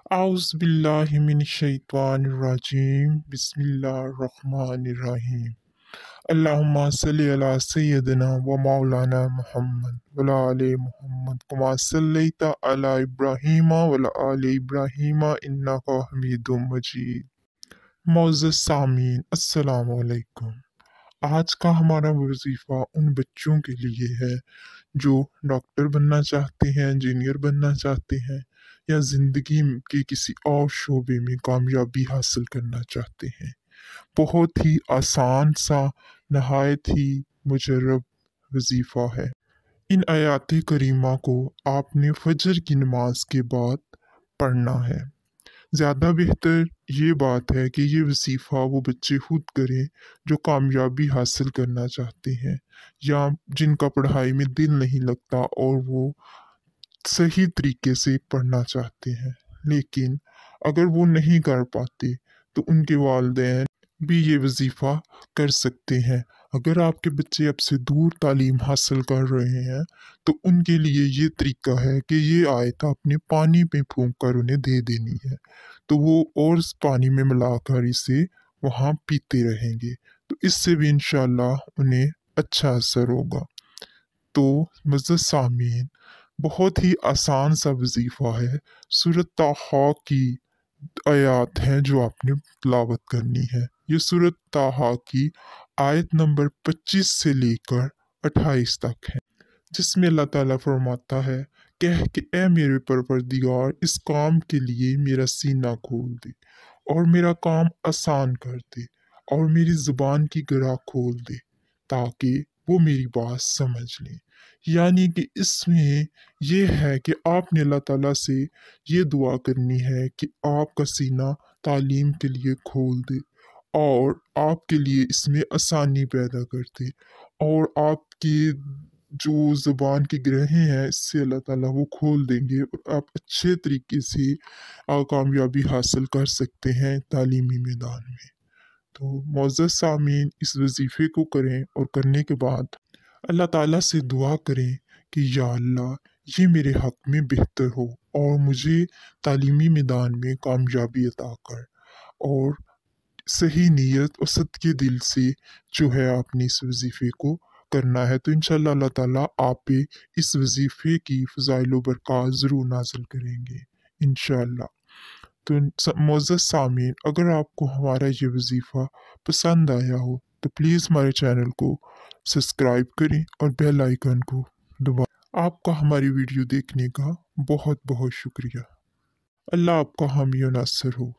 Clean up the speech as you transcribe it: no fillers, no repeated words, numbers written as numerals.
औज़ुबिल्लाहिमिनश्शैतानिर्रजीम बिस्मिल्लाहिर्रहमानिर्रहीम। अल्लाहुम्मा सल्लि अला सय्यदिना व मौलाना मुहम्मद व अला आलि मुहम्मद कमा सल्लैता अला इब्राहीम व अला आलि इब्राहीम इन्नका हमीदुम मजीद। मोअज़्ज़ज़ सामीन, अस्सलामु अलैकुम। आज का हमारा वजीफ़ा उन बच्चों के लिए है जो डॉक्टर बनना चाहते हैं, इंजीनियर बनना चाहते हैं या ज़िंदगी के किसी और शोबे में कामयाबी हासिल करना चाहते हैं। बहुत ही आसान सा, नहायत ही मुजर्रब वजीफ़ा है। इन आयात करीमा को आपने फजर की नमाज के बाद पढ़ना है। ज़्यादा बेहतर ये बात है कि ये वजीफ़ा वो बच्चे खुद करें जो कामयाबी हासिल करना चाहते हैं या जिनका पढ़ाई में दिल नहीं लगता और वो सही तरीके से पढ़ना चाहते हैं, लेकिन अगर वो नहीं कर पाते तो उनके वालिदैन भी ये वजीफ़ा कर सकते हैं। अगर आपके बच्चे अब से दूर तालीम हासिल कर रहे हैं तो उनके लिए ये तरीका है कि ये आयत आपने पानी में फूंक कर उन्हें दे देनी है, तो वो और इस पानी में मिलाकर इसे वहाँ पीते रहेंगे, तो इससे भी इंशाल्लाह उन्हें अच्छा असर होगा। तो मुअज़्ज़ज़ सामीन, बहुत ही आसान सा वजीफ़ा है। सूरत ताहा की आयत हैं जो आपने तिलावत करनी है। ये सूरत ताहा की आयत नंबर 25 से लेकर 28 तक है, जिसमें अल्लाह ताला फरमाता है, कह कि ए मेरे परवरदिगार, इस काम के लिए मेरा सीना खोल दे और मेरा काम आसान कर दे और मेरी ज़ुबान की गिरा खोल दे ताकि वो मेरी बात समझ लें। यानी कि इसमें ये है कि आपने अल्लाह ताला से ये दुआ करनी है कि आपका सीना तालीम के लिए खोल दे और आपके लिए इसमें आसानी पैदा कर दे और आपकी जो ज़ुबान की ग्रहें हैं इससे अल्लाह ताला वो खोल देंगे और आप अच्छे तरीके से कामयाबी हासिल कर सकते हैं तालीमी मैदान में। तो मोअज़्ज़ज़ सामीन, इस वजीफ़े को करें और करने के बाद अल्लाह ताला से दुआ करें कि या अल्लाह, ये मेरे हक में बेहतर हो और मुझे तालीमी मैदान में कामयाबी अता कर, और सही नीयत और सच्चे दिल से जो है आपने इस वजीफ़े को करना है, तो इंशाल्लाह अल्लाह ताला आप पे इस वजीफ़े की फ़ज़ाइल व बरक़ात ज़रूर नाज़िल करेंगे इंशाल्लाह। तो मोअज़्ज़ज़ सामीन, अगर आपको हमारा ये वजीफ़ा पसंद आया हो तो प्लीज़ हमारे चैनल को सब्सक्राइब करें और बेल आइकन को दबाएं। आपका हमारी वीडियो देखने का बहुत बहुत शुक्रिया। अल्लाह आपका हामी और नासर हो।